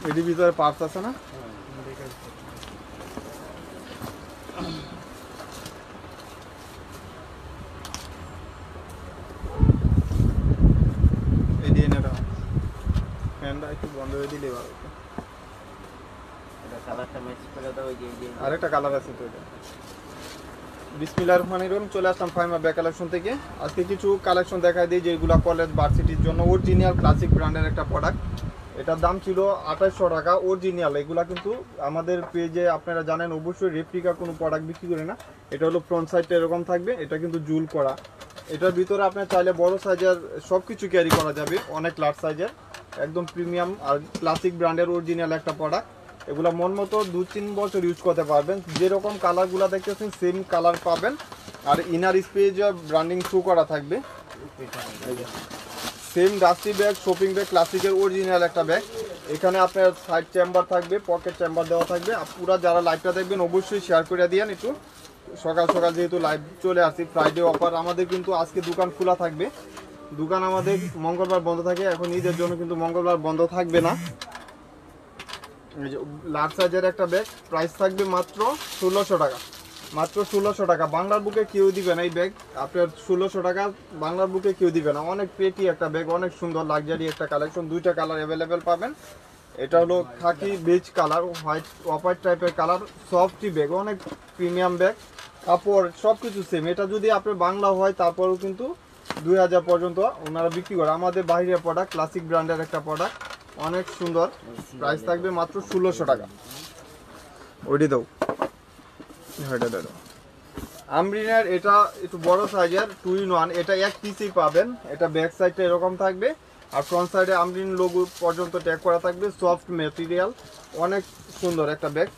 এটির ভিতরে পার্টস আছে না? এই দিয়ে নেটা ফ্যানটা একটু বন্ধ করে দিলে ভালো। এটা কালারটা ম্যাচ করে দাও ওই যে আরেকটা কালার আছে তো এটা। বিসমিল্লাহির রহমানির রহিম, চলে আসলাম ফাইমা ব্যাগ কালেকশন থেকে। আজকে কিছু কালেকশন দেখাই দিই যেগুলো কলেজ ভার্সিটির জন্য অরিজিনাল ক্লাসিক ব্র্যান্ডের একটা প্রোডাক্ট। এটার দাম ছিল 2800 টাকা অরিজিনাল। এগুলা কিন্তু আমাদের পেজে আপনারা জানেন অবশ্যই রেপ্লিকা কোনো প্রোডাক্ট বিক্রি করে না। এটা হলো ফ্রন্ট সাইডটা এরকম থাকবে, এটা কিন্তু জুল করা। এটার ভিতরে আপনার চাইলে বড় সাইজের সব কিছু ক্যারি করা যাবে, অনেক লার্জ সাইজের, একদম প্রিমিয়াম আর ক্লাসিক ব্র্যান্ডের অরিজিনাল একটা প্রোডাক্ট। এগুলো মন মতো 2-3 বছর ইউজ করতে পারবেন। যেরকম কালারগুলো দেখতেছেন সেম কালার পাবেন। আর ইনার স্পেজ ব্র্যান্ডিং শো করা থাকবে। Same dusty bag, shopping bag, ক্লাসিকের অরিজিনাল একটা ব্যাগ। এখানে আপনার সাইড চেম্বার থাকবে, পকেট চেম্বার দেওয়া থাকবে। পুরা যারা লাইভটা দেখবেন অবশ্যই শেয়ার করে দিয়েন একটু। সকাল সকাল যেহেতু লাইভ চলে আসছি, ফ্রাইডে অফার আমাদের কিন্তু আজকে দোকান খোলা থাকবে। দোকান আমাদের মঙ্গলবার বন্ধ থাকে, এখন ঈদের জন্য কিন্তু মঙ্গলবার বন্ধ থাকবে না। লার্জ সাইজের একটা ব্যাগ, প্রাইস থাকবে মাত্র 1600 টাকা। মাত্র 1600 টাকা। বাংলার বুকে কেউ দিবে না এই ব্যাগ, আপনার 1600 টাকা বাংলার বুকে কেউ দিবে না। অনেক পেটি একটা ব্যাগ, অনেক সুন্দর লাক্সারি একটা কালেকশন। দুইটা কালার অ্যাভেলেবেল পাবেন। এটা হলো খাকি বেজ কালার, হোয়াইট অফ-হোয়াইট টাইপের কালার, সফটি ব্যাগ, অনেক প্রিমিয়াম ব্যাগ। কাপড় সব কিছু সেম। এটা যদি আপনার বাংলা হয় তারপরেও কিন্তু 2000 পর্যন্ত ওনারা বিক্রি করে। আমাদের বাইরের প্রোডাক্ট, ক্লাসিক ব্র্যান্ডের একটা প্রোডাক্ট, অনেক সুন্দর। প্রাইস থাকবে মাত্র 1600 টাকা। ওইটি দাও, এটা দাও। আমরিনার এটা একটু বড় সাইজের 2-in-1, এটা এক পিসই পাবেন। এটা ব্যাক সাইডটা এরকম থাকবে আর ফ্রন্ট সাইডে আমরিন লোগো পর্যন্ত ট্যাগ করা থাকবে। সফট ম্যাটেরিয়াল, অনেক সুন্দর একটা ব্যাগ।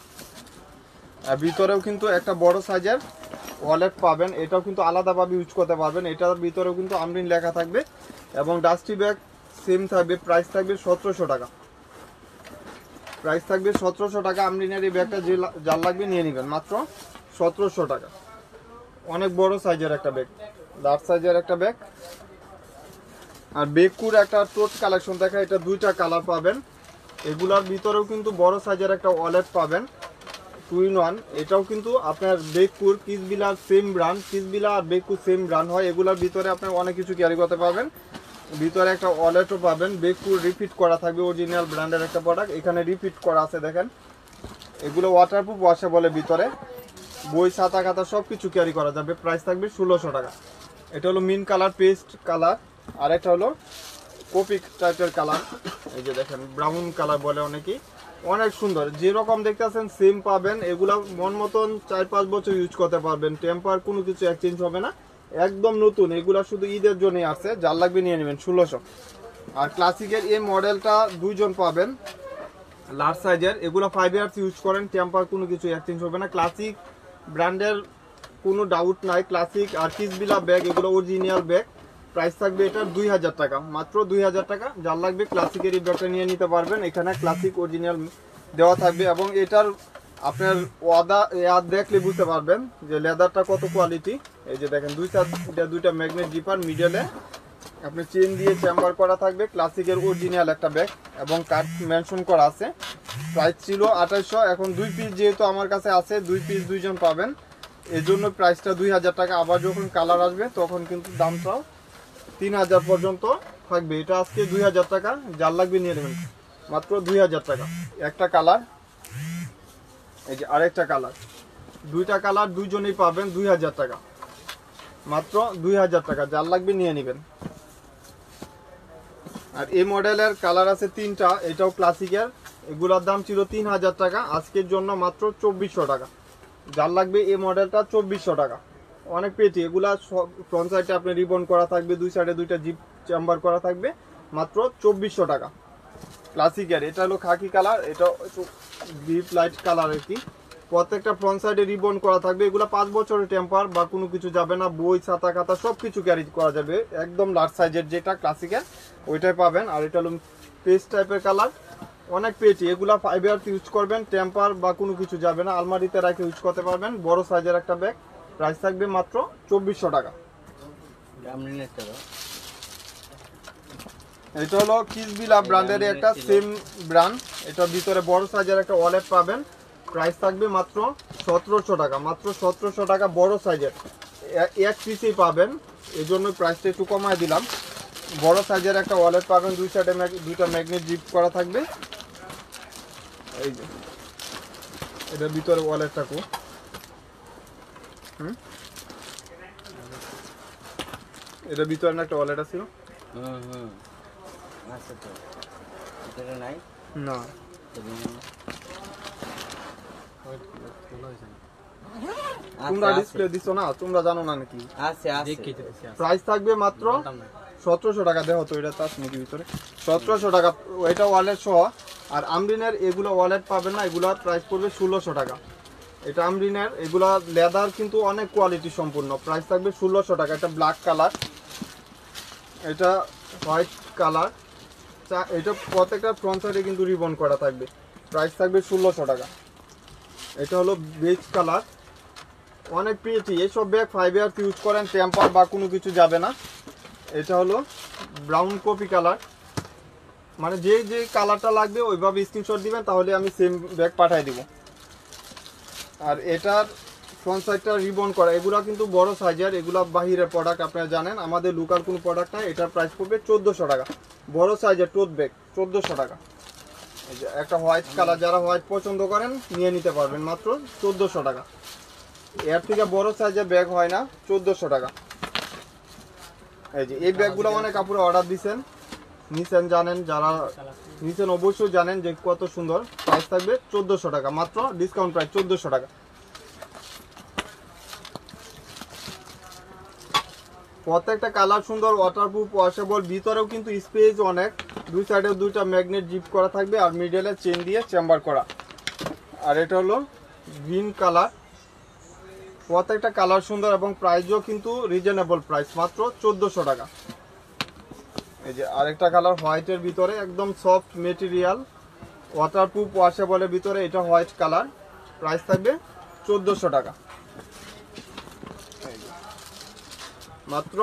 আর ভিতরেও কিন্তু একটা বড় সাইজের ওয়ালেট পাবেন, এটাও কিন্তু আলাদাভাবে ইউজ করতে পারবেন। এটার ভিতরেও কিন্তু আমরিন লেখা থাকবে এবং ডাস্টি ব্যাগ সেম থাকবে। প্রাইস থাকবে 1700 টাকা। প্রাইস থাকবে 1700 টাকা। আমরিনের এই ব্যাগটা যে যার লাগবে নিয়ে নেবেন, মাত্র 1700 টাকা। অনেক বড় সাইজের একটা ব্যাগ, লার্জ সাইজের একটা ব্যাগ। আর বেকুর একটা টোট কালেকশন দেখা, এটা দুইটা কালার পাবেন। এগুলার ভিতরেও কিন্তু বড় সাইজের একটা ওয়ালেট পাবেন, 2-in-1। এটাও কিন্তু আপনার বেকুর কিসবিলার সেম ব্র্যান্ড, কিসবিলা আর বেকুর সেম ব্র্যান্ড হয়। এগুলার ভিতরে আপনার অনেক কিছু ক্যারি করতে পারবেন। ভিতরে একটা ওয়ালেটও পাবেন, বেকুর রিপিট করা থাকবে, অরিজিনাল ব্র্যান্ডের একটা প্রোডাক্ট। এখানে রিপিট করা আছে দেখেন। এগুলো ওয়াটারপ্রুফ, ওয়াশেবল ভিতরে, বই ছাতা খাতা সব কিছু ক্যারি করা যাবে। প্রাইস থাকবে 1600 টাকা। এটা হলো মিন কালার, পেস্ট কালার। আর একটা হলো কপি টাইপের কালার, এই যে দেখেন ব্রাউন কালার বলে অনেকেই, অনেক সুন্দর। যেরকম দেখতেছেন সেম পাবেন। এগুলা মন মতন 4-5 বছর ইউজ করতে পারবেন। টেম্পার কোনো কিছু এক্সচেঞ্জ হবে না, একদম নতুন। এগুলা শুধু ঈদের জন্যই আছে, যার লাগবে নিয়ে নেবেন 1600। আর ক্লাসিকের এই মডেলটা দুইজন পাবেন, লার্জ সাইজের। এগুলো 5 ইয়ার্স ইউজ করেন, টেম্পার কোনো কিছু এক্সচেঞ্জ হবে না। ক্লাসিক ব্র্যান্ডের কোনো ডাউট নাই। ক্লাসিক আর কিসবিলা ব্যাগ, এগুলো অরিজিনাল ব্যাগ। প্রাইস থাকবে এটা 2000 টাকা, মাত্র 2000 টাকা। যার লাগবে ক্লাসিকের এই ব্যাগটা নিয়ে নিতে পারবেন। এখানে ক্লাসিক অরিজিনাল দেওয়া থাকবে এবং এটার আপনার দেখলে বুঝতে পারবেন যে লেদারটা কত কোয়ালিটি। এই যে দেখেন দুইটা ম্যাগনেট জিপার, মিডলে আপনি চেন দিয়ে চেম্বার করা থাকবে। ক্লাসিকের অরিজিনাল একটা ব্যাগ এবং কার্ড মেনশন করা আছে। প্রাইস ছিল 2800, এখন 2 পিস যেহেতু আমার কাছে আছে, 2 পিস দুইজন পাবেন, এই জন্য প্রাইসটা 2000 টাকা। আবার যখন কালার আসবে তখন কিন্তু দামটাও 3000 পর্যন্ত থাকবে। এটা আজকে 2000 টাকা, যার লাগবে নিয়ে নেবেন, মাত্র 2000 টাকা। একটা কালার, এই যে আরেকটা কালার, দুইটা কালার দুইজনেই পাবেন 2000 টাকা, মাত্র 2000 টাকা। যার লাগবে নিয়ে নেবেন। আর এই মডেলের কালার আছে 3টা, এটাও ক্লাসিকের। এগুলোর দাম ছিল 3000 টাকা, আজকের জন্য মাত্র 2400 টাকা। যার লাগবে এই মডেলটা 2400 টাকা। অনেক পেটি। এগুলা ফ্রন্ট সাইডে আপনি রিবন করা থাকবে, দুই সাইডে দুইটা জিপ চেম্বার করা থাকবে, মাত্র 2400 টাকা। ক্লাসিকের এটা হলো খাকি কালার, এটা একটু ডিপ লাইট কালার আর কি। প্রত্যেকটা ফ্রন্ট সাইডে রিবন করা থাকবে। এগুলো 5 বছরের টেম্পার বা কোনো কিছু যাবে না। বই ছাতা খাতা সব কিছু ক্যারি করা যাবে। একদম লার্জ সাইজের যেটা ক্লাসিকের ওইটাই পাবেন। আর এটা হলো পেস্ট টাইপের কালার, অনেক পেটি। এগুলা 5 ইয়ার্স ইউজ করবেন, টেম্পার বা কোনো কিছু যাবে না। আলমারিতে রেখে ইউজ করতে পারবেন। বড় সাইজের একটা ব্যাগ। প্রাইস থাকবে মাত্র 2400 টাকা। এটা হলো কিসবিলা ব্র্যান্ডের একটা সেম ব্র্যান্ড। এটার ভিতরে বড় সাইজের একটা ওয়ালেট পাবেন, প্রাইস থাকবে মাত্র 1700 টাকা, মাত্র 1700 টাকা বড় সাইজের এক পিসেই পাবেন, এই জন্য প্রাইসটা একটু কমায় দিলাম। বড় সাইজের একটা ওয়ালেট পাবেন, দুই সাইডে দুইটা ম্যাগনেট জিপ করা থাকবে। এই যে এটার ভিতরে ওয়ালেটটা কো এটার ভিতরে না একটা ওয়ালেট আছে আচ্ছা তো এটা নাই না, তোমরা ডিসপ্লে দিছো না, তোমরা জানো না নাকি? আছে আছে প্রাইস থাকবে মাত্র 1700 টাকা। দেখো তো এটা তার নাকি ভিতরে 1700 টাকা, এটা ওয়ালেট সহ। আর আমরিনের এগুলো ওয়ালেট পাবেন না, এগুলোর প্রাইস পড়বে 1600 টাকা। এটা আমরিনের, এগুলা লেদার কিন্তু অনেক কোয়ালিটি সম্পূর্ণ, প্রাইস থাকবে 1600 টাকা। এটা ব্ল্যাক কালার, এটা হোয়াইট কালার, এটা প্রত্যেকটা ফ্রন্ট সাইডে কিন্তু রিবন করা থাকবে, প্রাইস থাকবে 1600 টাকা। এটা হলো বেজ কালার, অনেক প্রিটি। এইসব ব্যাগ 5 ইয়ার্স ইউজ করেন, টেম্পার বা কোনো কিছু যাবে না। এটা হলো ব্রাউন কফি কালার, মানে যে যে কালারটা লাগবে ওইভাবে স্ক্রিনশট দিবেন, তাহলে আমি সেম ব্যাগ পাঠিয়ে দিব। আর এটার ফ্রন্ট সাইডটা রিবন করা, এগুলা কিন্তু বড় সাইজের, এগুলা বাহিরের প্রোডাক্ট, আপনারা জানেন। আমাদের লোকাল কোনো প্রোডাক্ট নাই। এটার প্রাইস পড়বে 1400 টাকা, বড় সাইজের টোট ব্যাগ 1400 টাকা। এই যে একটা হোয়াইট কালার, যারা হোয়াইট পছন্দ করেন নিয়ে নিতে পারবেন, মাত্র 1400 টাকা। এর থেকে বড় সাইজের ব্যাগ হয় না, 1400 টাকা। এই যে এই ব্যাগগুলো অনেক কাপড়ে অর্ডার দিচ্ছেন, নিছেন, জানেন, যারা নিছেন অবশ্যই জানেন যে কত সুন্দর। প্রাইস থাকবে 1400 টাকা, মাত্র ডিসকাউন্ট প্রাইস 1400 টাকা। প্রত্যেকটা কালার সুন্দর, ওয়াটারপ্রুফ, ওয়াশেবল, ভিতরেও কিন্তু স্পেস অনেক, দুই সাইডে দুইটা ম্যাগনেট জিপ করা থাকবে, আর মিডলে চেন দিয়ে চেম্বার করা। আর এটা হলো গ্রিন কালার, প্রত্যেকটা কালার সুন্দর এবং প্রাইসও কিন্তু রিজনেবল প্রাইস, মাত্র 1400 টাকা। এই যে আরেকটা কালার হোয়াইটের ভিতরে, একদম সফট মেটেরিয়াল, ওয়াটারপ্রুফ, ওয়াশেবলের ভিতরে, এটা হোয়াইট কালার, প্রাইস থাকবে 1400 টাকা, মাত্র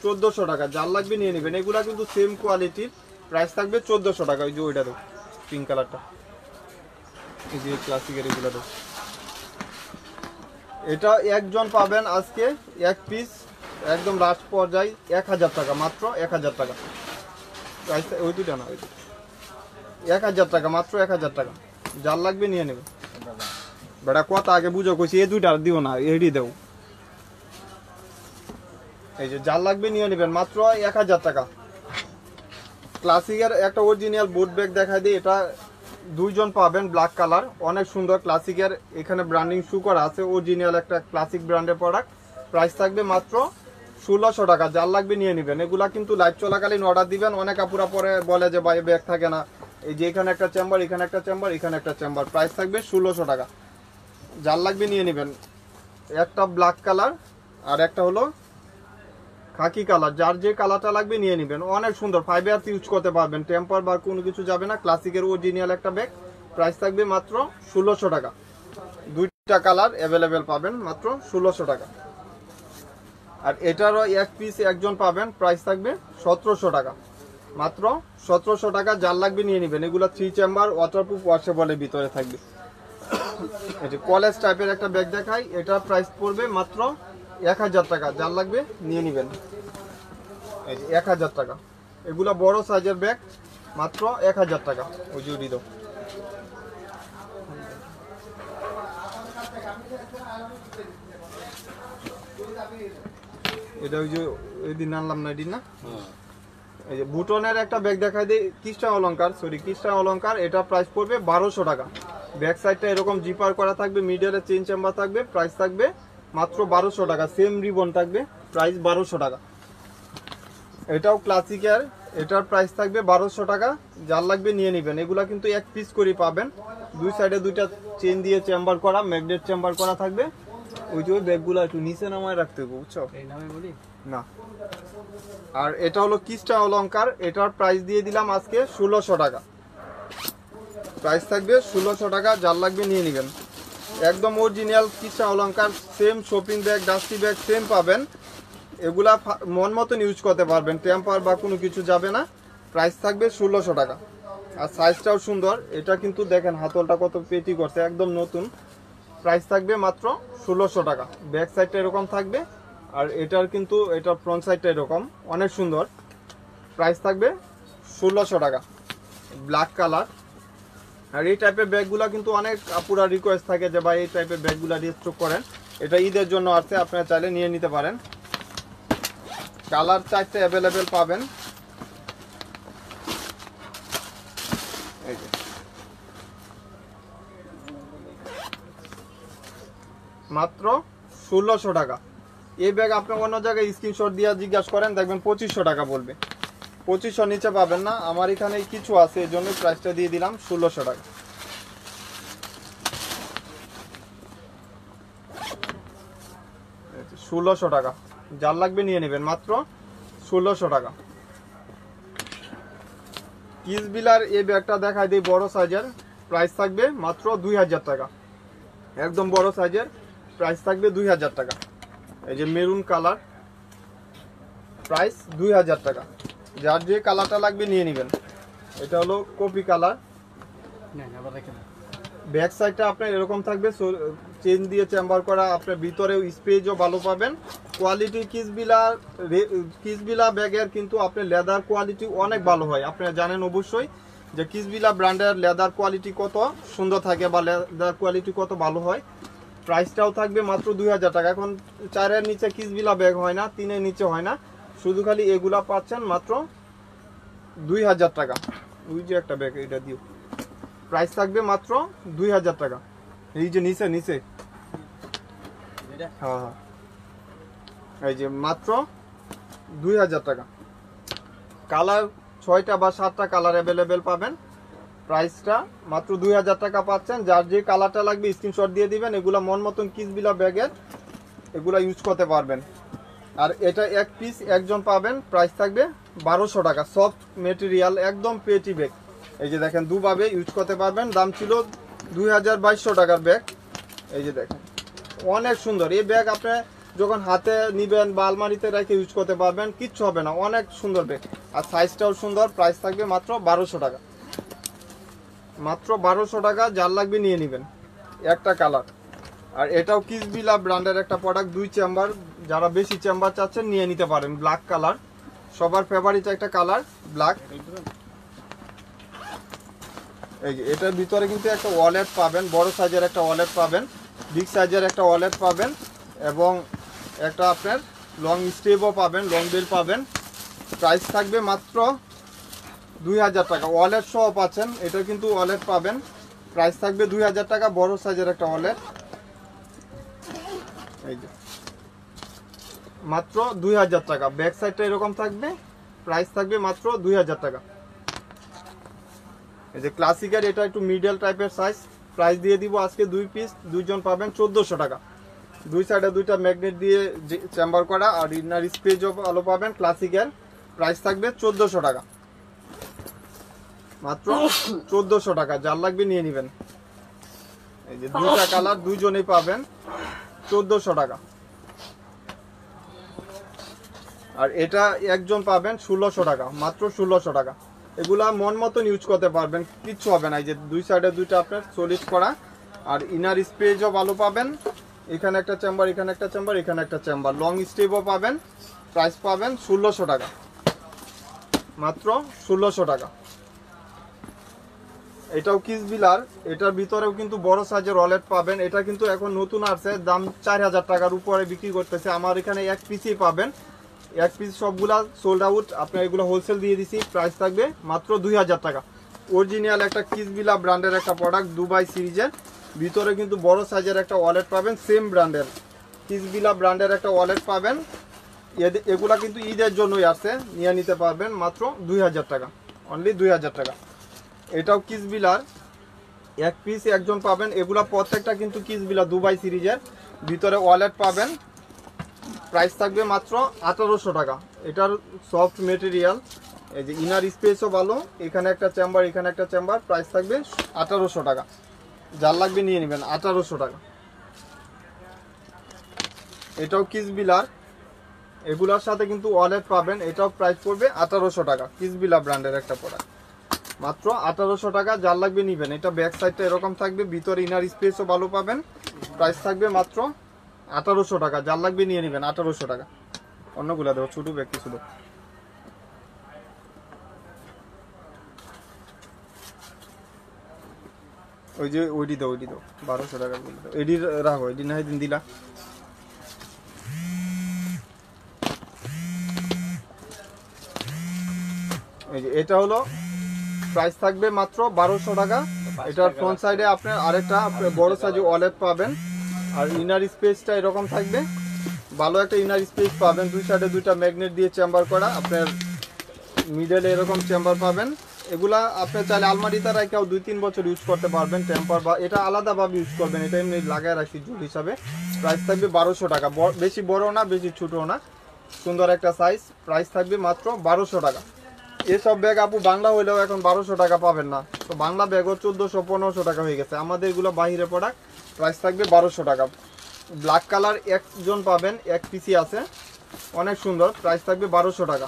1400 টাকা। যার লাগবে নিয়ে নেবেন, এগুলা কিন্তু সেম কোয়ালিটির, প্রাইস থাকবে 1400 টাকা। ওই যে ওইটা দেখো পিঙ্ক কালারটা, এই যে ক্লাসিকের এগুলো দেখো, এটা একজন পাবেন আজকে এক পিস, একদম লাস্ট পর্যায়ে 1000 টাকা, মাত্র 1000 টাকা প্রাইস। ওই দুটা না, ওই 1000 টাকা, মাত্র 1000 টাকা। যার লাগবে নিয়ে নেবে। বেটা কথা আগে বুঝো কইছি, এই দুইটা আর দিও না, এডি দেও। এই যে যার লাগবে নিয়ে নেবেন, মাত্র 1000 টাকা। ক্লাসিকের একটা অরিজিনাল বুট ব্যাগ দেখাই দিই, এটা দুইজন পাবেন, ব্ল্যাক কালার, অনেক সুন্দর। ক্লাসিকের এখানে ব্র্যান্ডিং শু করা আছে, অরিজিনাল একটা ক্লাসিক ব্র্যান্ডের প্রোডাক্ট, প্রাইস থাকবে মাত্র 1600 টাকা। যার লাগবে নিয়ে নেবেন। এগুলা কিন্তু লাইভ চলাকালীন অর্ডার দিবেন, অনেক আপুরা পরে বলে যে ভাই ব্যাগ থাকে না। এই যে এখানে একটা চেম্বার, এখানে একটা চেম্বার, এখানে একটা চেম্বার, প্রাইস থাকবে 1600 টাকা। যার লাগবে নিয়ে নেবেন। একটা ব্ল্যাক কালার আর একটা হলো খাকি কালার, যার যে কালারটা লাগবে নিয়ে নেবেন। অনেক সুন্দর, 5 ইয়ার্স ইউজ করতে পারবেন, টেম্পার বা কোনো কিছু যাবে না। ক্লাসিকের অরিজিনাল একটা ব্যাগ, প্রাইস থাকবে মাত্র 1600 টাকা। দুইটা কালার অ্যাভেলেবেল পাবেন, মাত্র 1600 টাকা। আর এটারও এক পিস একজন পাবেন, প্রাইস থাকবে 1700 টাকা, মাত্র 1700 টাকা। যার লাগবে নিয়ে নেবেন। এগুলো 3 চেম্বার, ওয়াটারপ্রুফ, ওয়াশেবলের ভিতরে থাকবে। এটা কলেজ টাইপের একটা ব্যাগ দেখাই, এটা প্রাইস পড়বে মাত্র 1000 টাকা। যার লাগবে নিয়ে নেবেন। এই যে 1000 টাকা, এগুলো বড় সাইজের ব্যাগ, মাত্র 1000 টাকা। ওই যে দিও, এটা ওই যে ওই দিন আনলাম না, এদিন না। এই যে বুটনের একটা ব্যাগ দেখাই দিই, কৃষ্ণা অলংকার, কৃষ্ণা অলংকার, এটা প্রাইস পড়বে 1200 টাকা। ব্যাক সাইডটা এরকম জিপার করা থাকবে, মিডলে চেন চেম্বার থাকবে, প্রাইস থাকবে মাত্র 1200 টাকা। সেম রিবন থাকবে, প্রাইস 1200 টাকা। এটাও ক্লাসিকের, এটার প্রাইস থাকবে 1200 টাকা। যার লাগবে নিয়ে নেবেন। এগুলা কিন্তু এক পিস করে পাবেন, দুই সাইডে দুইটা চেন দিয়ে চেম্বার করা, ম্যাগনেট চেম্বার করা থাকবে। ওই যে ওই ব্যাগগুলো একটু নিচে নামায় রাখতে হবে, বুঝছো না। আর এটা হলো কৃষ্ণা অলংকার, এটার প্রাইস দিয়ে দিলাম আজকে 1600 টাকা। প্রাইস থাকবে 1600 টাকা। যার লাগবে নিয়ে নেবেন। একদম অরিজিনাল কৃষ্ণা অলংকার, same shopping bag, dusty bag same পাবেন। এগুলা মন মতন ইউজ করতে পারবেন, টেম্পার বা কোনো কিছু যাবে না। প্রাইস থাকবে 1600 টাকা। আর সাইজটাও সুন্দর, এটা কিন্তু দেখেন হাতলটা কত পেটি করছে, একদম নতুন। প্রাইস থাকবে মাত্র 1600 টাকা। ব্যাক সাইডটা এরকম থাকবে, আর এটার কিন্তু এটার ফ্রন্ট সাইডটা এরকম, অনেক সুন্দর। প্রাইস থাকবে 1600 টাকা, ব্ল্যাক কালার। আর এই টাইপের ব্যাগগুলো কিন্তু অনেক আপুরা রিকোয়েস্ট থাকে যে ভাই এই টাইপের ব্যাগগুলো রিস্টক করেন, এটা ঈদের জন্য আসছে, আপনারা চাইলে নিয়ে নিতে পারেন। কালার 4টা অ্যাভেলেবেল পাবেন। এই যে মাত্র 1600 টাকা। এই ব্যাগ আপনি অন্য জায়গায় স্ক্রিনশট দিয়ে জিজ্ঞাসা করেন, দেখবেন 2500 টাকা বলবে। 2500 নিচে পাবেন না, আমার এখানে কিছু আছে এই জন্য প্রাইসটা দিয়ে দিলাম 1600 টাকা। 1600 টাকা, যার লাগবে নিয়ে নেবেন, মাত্র 1600 টাকা। কিসবিলার এই ব্যাগটা দেখাই দিই বড় সাইজের, প্রাইস থাকবে মাত্র 2000 টাকা। একদম বড় সাইজের, প্রাইস থাকবে 2000 টাকা। এই যে মেরুন কালার, প্রাইস 2000 টাকা। যার যে কালারটা লাগবে নিয়ে নেবেন। এটা হলো কপি কালার। ব্যাক সাইডটা আপনার এরকম থাকবে, চেন দিয়ে চেম্বার করা, আপনার ভিতরেও স্পেসও ভালো পাবেন। কোয়ালিটি কিসবিলা ব্যাগের কিন্তু আপনার লেদার কোয়ালিটি অনেক ভালো হয়, আপনারা জানেন অবশ্যই যে কিসবিলা ব্র্যান্ডের লেদার কোয়ালিটি কত সুন্দর থাকে বা লেদার কোয়ালিটি কত ভালো হয়। প্রাইসটাও থাকবে মাত্র 2000 টাকা। এখন 4-এর নিচে কিসবিলা ব্যাগ হয় না, 3-এর নিচে হয় না, শুধু খালি এগুলা পাচ্ছেন মাত্র 2000 টাকা। ওই যে একটা ব্যাগ, এটা দিও। প্রাইস থাকবে মাত্র 2000 টাকা। এই যে নিচে নিচে, হ্যাঁ হ্যাঁ, এই যে মাত্র 2000 টাকা। কালার 6টা বা 7টা কালার অ্যাভেলেবেল পাবেন। প্রাইসটা মাত্র 2000 টাকা পাচ্ছেন। যার যে কালারটা লাগবে স্ক্রিনশট দিয়ে দিবেন, এগুলা মন মতন কিসবিলা ব্যাগের, এগুলা ইউজ করতে পারবেন। আর এটা এক পিস একজন পাবেন, প্রাইস থাকবে 1200 টাকা। সফট মেটেরিয়াল, একদম পেটি ব্যাগ। এই যে দেখেন দুভাবে ইউজ করতে পারবেন। দাম ছিল 2200 টাকার ব্যাগ। এই যে দেখেন অনেক সুন্দর এই ব্যাগ, আপনি যখন হাতে নিবেন বা আলমারিতে রেখে ইউজ করতে পারবেন, কিচ্ছু হবে না, অনেক সুন্দর ব্যাগ। আর সাইজটাও সুন্দর। প্রাইস থাকবে মাত্র 1200 টাকা, মাত্র 1200 টাকা। যার লাগবে নিয়ে নেবেন, একটা কালার। আর এটাও কিসবিলা ব্র্যান্ডের একটা প্রোডাক্ট, 2 চেম্বার। যারা বেশি চেম্বার চাচ্ছেন নিয়ে নিতে পারেন। ব্ল্যাক কালার, সবার ফেভারিট একটা কালার, ব্ল্যাক। এই যে এটার ভিতরে কিন্তু একটা ওয়ালেট পাবেন, বড় সাইজের একটা ওয়ালেট পাবেন, বিগ সাইজের একটা ওয়ালেট পাবেন, এবং একটা আপনার লং স্টেপও পাবেন, লং বেল পাবেন। প্রাইস থাকবে মাত্র 2000 টাকা। ওয়ালেট সহ পাচ্ছেন, এটা কিন্তু ওয়ালেট পাবেন। প্রাইস থাকবে 2000 টাকা, বড় সাইজের একটা ওয়ালেট। এই যে মাত্র 2000 টাকা। ব্যাক সাইডটা এরকম থাকবে, প্রাইস থাকবে মাত্র 2000 টাকা। এই যে ক্লাসিকের, এটা একটু মিডল টাইপের সাইজ, প্রাইস দিয়ে দিব আজকে 2 পিস, দুইজন পাবেন 1400 টাকা। দুই সাইডে 2টা ম্যাগনেট দিয়ে চেম্বার করা, আর ইনার স্পেসও ভালো পাবেন। ক্লাসিকের প্রাইস থাকবে 1400 টাকা, মাত্র 1400 টাকা। যার লাগবে নিয়ে নেবেন। এই যে 2টা কালার, দুইজনেই পাবেন 1400 টাকা। আর এটা একজন পাবেন 1600 টাকা, মাত্র 1600 টাকা। এগুলা মন মতন ইউজ করতে পারবেন, কিচ্ছু হবে না। এই যে দুই সাইডে 2টা আপনার সলিড করা, আর ইনার স্পেসও ভালো পাবেন। এখানে একটা চেম্বার, এখানে একটা চেম্বার, এখানে একটা চেম্বার, লং স্টেপও পাবেন। প্রাইস পাবেন 1600 টাকা, মাত্র 1600 টাকা। এটাও কিসবিলার, এটার ভিতরেও কিন্তু বড় সাইজের ওয়ালেট পাবেন। এটা কিন্তু এখন নতুন আসছে, দাম 4000 টাকার উপরে বিক্রি করতেছে। আমার এখানে এক পিসই পাবেন, এক পিস, সবগুলা সোল্ড আউট। আপনার এগুলো হোলসেল দিয়ে দিছি। প্রাইস থাকবে মাত্র 2000 টাকা। অরিজিনাল একটা কিসবিলা ব্র্যান্ডের একটা প্রোডাক্ট, দুবাই সিরিজের। ভিতরে কিন্তু বড় সাইজের একটা ওয়ালেট পাবেন, সেম ব্র্যান্ডের কিসবিলা ব্র্যান্ডের একটা ওয়ালেট পাবেন। এগুলা কিন্তু ঈদের জন্যই আসছে, নিয়ে নিতে পারবেন মাত্র 2000 টাকা, অনলি 2000 টাকা। এটাও কিসবিলার, এক পিস একজন পাবেন। এগুলা প্রত্যেকটা কিন্তু কিসবিলা দুবাই সিরিজের, ভিতরে ওয়ালেট পাবেন। প্রাইস থাকবে মাত্র 1800 টাকা। এটার সফট মেটেরিয়াল, এই যে ইনার স্পেসও ভালো, এখানে একটা চেম্বার, এখানে একটা চেম্বার। প্রাইস থাকবে 1800 টাকা। যার লাগবে নিয়ে নেবেন, 1800 টাকা। এটাও কিসবিলার, এগুলোর সাথে কিন্তু ওয়ালেট পাবেন, এটাও প্রাইস পড়বে 1800 টাকা। কিসবিলা ব্র্যান্ডের একটা প্রোডাক্ট, মাত্র 1800 টাকা। যার লাগবে নিবেন। এটা ব্যাক সাইডটা এরকম থাকবে, ভিতরে ইনার স্পেসও ভালো পাবেন। প্রাইস থাকবে মাত্র 1800 টাকা। যার লাগবে নিয়ে নেবেন, 1800 টাকা। অন্যগুলা দেবো, ছোট ব্যাগ কিছু দেবো। ওই যে ওইটি দাও, 1200 টাকা বলে দাও। এডি রাখো, এডি না দিন দিলা। এই যে এটা হলো প্রাইস থাকবে মাত্র 1200 টাকা। এটার ফ্রন্ট সাইডে আপনার আরেকটা বড় সাইজে ওয়ালেট পাবেন, আর ইনার স্পেসটা এরকম থাকবে, ভালো একটা ইনার স্পেস পাবেন। দুই সাইডে দুইটা ম্যাগনেট দিয়ে চেম্বার করা, আপনার মিডলে এরকম চেম্বার পাবেন। এগুলা আপনি চাইলে আলমারিতে রাখাও 2-3 বছর ইউজ করতে পারবেন। টেম্পার বা এটা আলাদাভাবে ইউজ করবেন, এটা এমনি লাগায় রাখি জুল হিসাবে। প্রাইস থাকবে 1200 টাকা। বেশি বড় না, বেশি ছোটও না, সুন্দর একটা সাইজ। প্রাইস থাকবে মাত্র 1200 টাকা। এসব ব্যাগ আপু বাংলা হইলেও এখন 1200 টাকা পাবেন না, তো বাংলা ব্যাগও 1400-1500 টাকা হয়ে গেছে। আমাদের এগুলো বাহিরে প্রোডাক্ট, প্রাইস থাকবে 1200 টাকা। ব্ল্যাক কালার একজন পাবেন, এক পিসি আছে, অনেক সুন্দর। প্রাইস থাকবে 1200 টাকা।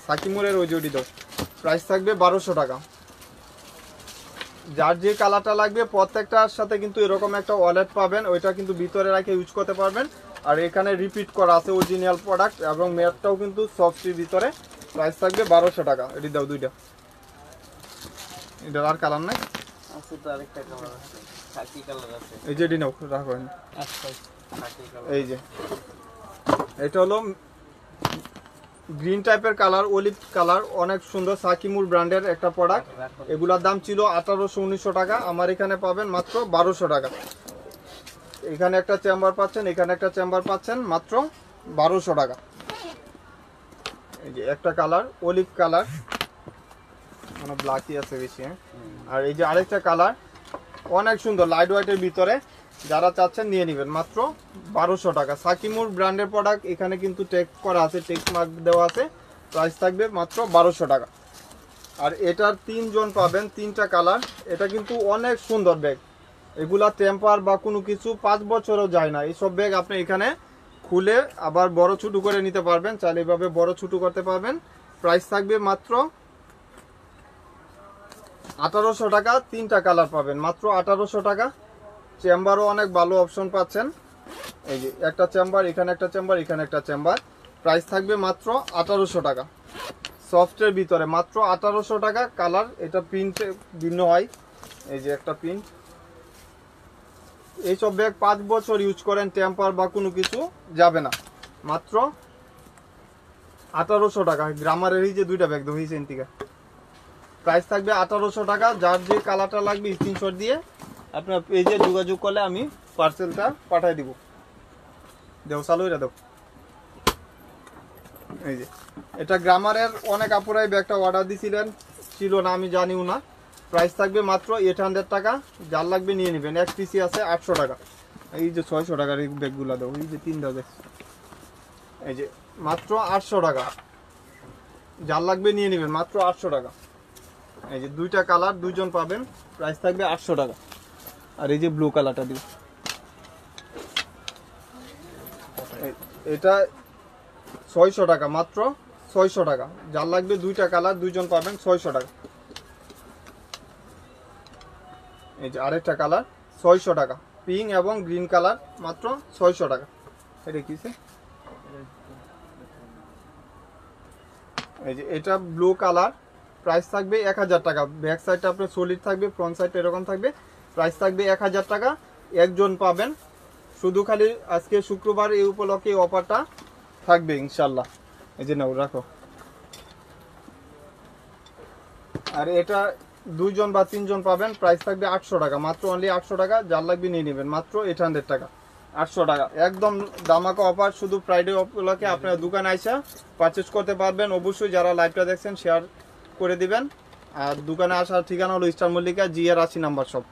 সাকিমুরের ওই জড়ি দাও, প্রাইস থাকবে 1200 টাকা। যার যে কালারটা লাগবে প্রত্যেকটার সাথে কিন্তু এরকম একটা ওয়ালেট পাবেন, ওইটা কিন্তু ভিতরে রেখে ইউজ করতে পারবেন। আর এখানে রিপিট করা আছে অরিজিনাল প্রোডাক্ট, এবং ম্যাটটাও কিন্তু সফটের ভিতরে। প্রাইস থাকবে 1200 টাকা। এটি দাও দুইটা। এটা আর কালার নাই, আছে তো আরেকটা কালার আছে, খাকি কালার আছে। এই যে এটি নাও, রাখো। আচ্ছা, খাকি কালার। এই যে এটা হলো গ্রিন টাইপের কালার, অলিভ কালার, অনেক সুন্দর। সাকিমুর ব্র্যান্ডের একটা প্রোডাক্ট। এগুলার দাম ছিল 1800-1900 টাকা, আমার এখানে পাবেন মাত্র 1200 টাকা। এখানে একটা চেম্বার পাচ্ছেন, এখানে একটা চেম্বার পাচ্ছেন, মাত্র 1200 টাকা। এই যে একটা কালার, অলিভ কালার, মানে ব্ল্যাকই আছে বেশি। আর এই যে আরেকটা কালার, অনেক সুন্দর, লাইট হোয়াইটের ভিতরে। যারা চাচ্ছেন নিয়ে নেবেন, মাত্র 1200 টাকা। সাকিমুর ব্র্যান্ডের প্রোডাক্ট, এখানে কিন্তু টেক করা আছে, টেক মার্ক দেওয়া আছে। প্রাইস থাকবে মাত্র 1200 টাকা। আর এটার 3 জন পাবেন, 3টা কালার। এটা কিন্তু অনেক সুন্দর ব্যাগ। এগুলা টেম্পার বা কোনো কিছু 5 বছরও যায় না। এইসব ব্যাগ আপনি এখানে খুলে আবার বড় ছোট করে নিতে পারবেন, চাইলে এভাবে বড় ছোট করতে পারবেন। প্রাইস থাকবে মাত্র 1800 টাকা। 3টা কালার পাবেন, মাত্র 1800 টাকা। চেম্বারও অনেক ভালো অপশন পাচ্ছেন। এই যে একটা চেম্বার, এখানে একটা চেম্বার, এখানে একটা চেম্বার। প্রাইস থাকবে মাত্র 1800 টাকা। সফটের ভিতরে মাত্র 1800 টাকা। কালার এটা প্রিন্ট ভিন্ন হয়, এই যে একটা প্রিন্ট। এইসব ব্যাগ 5 বছর ইউজ করেন, টেম্পার বা কোনো কিছু যাবে না। মাত্র 1800 টাকা। গ্রামারের এই যে দুইটা ব্যাগ হয়েছে এনতিকা। প্রাইস থাকবে 1800 টাকা। যার যে কালারটা লাগবে স্ক্রিনশট দিয়ে আপনার পেজে যোগাযোগ করলে আমি পার্সেলটা পাঠিয়ে দিব। দেও চালু এটা দেও। এই যে এটা গ্রামারের অনেক আপুরাই ব্যাগটা অর্ডার দিছিলেন, ছিল না আমি জানিও না। প্রাইস থাকবে মাত্র 800 টাকা। যার লাগবে নিয়ে নেবেন। এক পিসি আছে 800 টাকা। এই যে 600 টাকার এই ব্যাগগুলো দাও, এই যে 3টা ব্যাগ, এই যে মাত্র 800 টাকা। যার লাগবে নিয়ে নেবেন, মাত্র 800 টাকা। এই যে 2টা কালার, 2 জন পাবেন। প্রাইস থাকবে 800 টাকা। আর এই যে ব্লু কালারটা দিই, এটা 600 টাকা, মাত্র 600 টাকা। যার লাগবে 2টা কালার, 2 জন পাবেন, 600 টাকা। এই যে আরেকটা কালার, 600 টাকা, পিঙ্ক এবং গ্রিন কালার, মাত্র 600 টাকা। এটা কিসে? এই যে এটা ব্লু কালার। প্রাইস থাকবে 1000 টাকা। ব্যাক সাইডটা আপনার সলিড থাকবে, ফ্রন্ট সাইডটা এরকম থাকবে। প্রাইস থাকবে 1000 টাকা। একজন পাবেন। শুধু খালি আজকে শুক্রবার এই উপলক্ষে অফারটা থাকবে ইনশাল্লাহ। এই যে নাও, রাখো। আর এটা 2 জন বা 3 জন পাবেন। প্রাইস থাকবে 800 টাকা, মাত্র অনলি 800 টাকা। যার লাগবে নিয়ে নেবেন, মাত্র 800 টাকা। 800 টাকা একদম দামাকা অফার। শুধু ফ্রাইডে উপলক্ষে আপনারা দোকানে আইসা পারচেজ করতে পারবেন। অবশ্যই যারা লাইভটা দেখছেন শেয়ার করে দিবেন। আর দোকানে আসার ঠিকানা হলো Easter Mallika, GR 80 number shop.